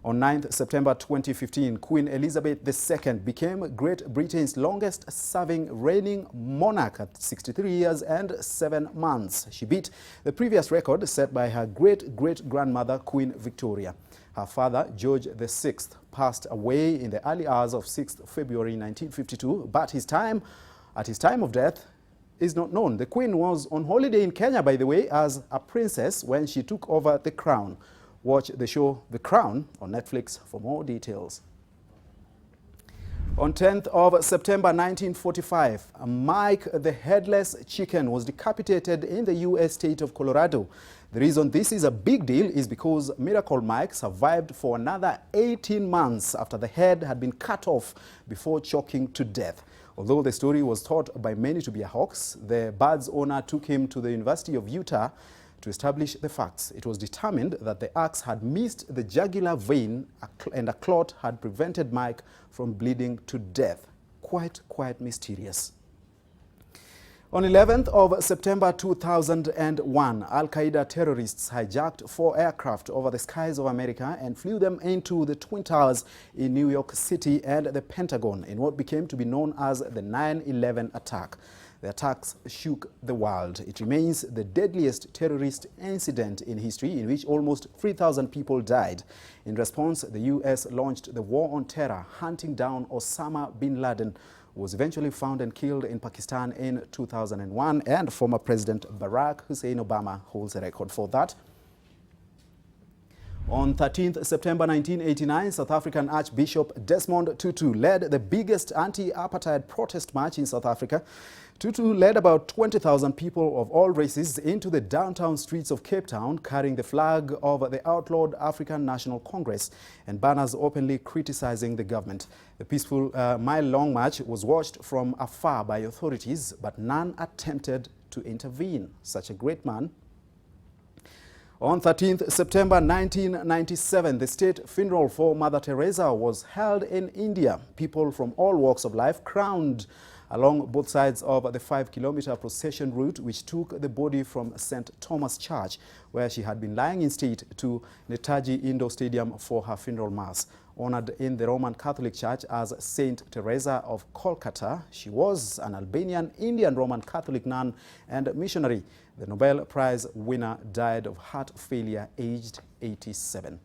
On 9th September 2015, Queen Elizabeth II became Great Britain's longest-serving reigning monarch at 63 years and 7 months. She beat the previous record set by her great-great-grandmother, Queen Victoria. Her father, George VI, passed away in the early hours of 6th February 1952, but at his time of death is not known. The Queen was on holiday in Kenya, by the way, as a princess when she took over the crown. Watch the show The Crown on Netflix for more details. On 10th of September 1945, Mike the Headless Chicken was decapitated in the U.S. state of Colorado. The reason this is a big deal is because Miracle Mike survived for another 18 months after the head had been cut off before choking to death. Although the story was thought by many to be a hoax, the bird's owner took him to the University of Utah to establish the facts. It was determined that the axe had missed the jugular vein and a clot had prevented Mike from bleeding to death. Quite mysterious. On 11th of September 2001, Al-Qaeda terrorists hijacked 4 aircraft over the skies of America and flew them into the Twin Towers in New York City and the Pentagon in what became to be known as the 9/11 attack. The attacks shook the world. It remains the deadliest terrorist incident in history in which almost 3,000 people died. In response, the U.S. launched the War on Terror, hunting down Osama bin Laden, who was eventually found and killed in Pakistan in 2001, and former President Barack Hussein Obama holds a record for that. On 13th September 1989, South African Archbishop Desmond Tutu led the biggest anti-apartheid protest march in South Africa. Tutu led about 20,000 people of all races into the downtown streets of Cape Town, carrying the flag of the outlawed African National Congress and banners openly criticizing the government. The peaceful mile-long march was watched from afar by authorities, but none attempted to intervene. Such a great man. On 13th September 1997, the state funeral for Mother Teresa was held in India. People from all walks of life crowned along both sides of the 5-kilometer procession route which took the body from St. Thomas Church, where she had been lying in state, to Netaji Indoor Stadium for her funeral mass. Honored in the Roman Catholic Church as Saint Teresa of Calcutta, she was an Albanian Indian Roman Catholic nun and missionary. The Nobel Prize winner died of heart failure aged 87.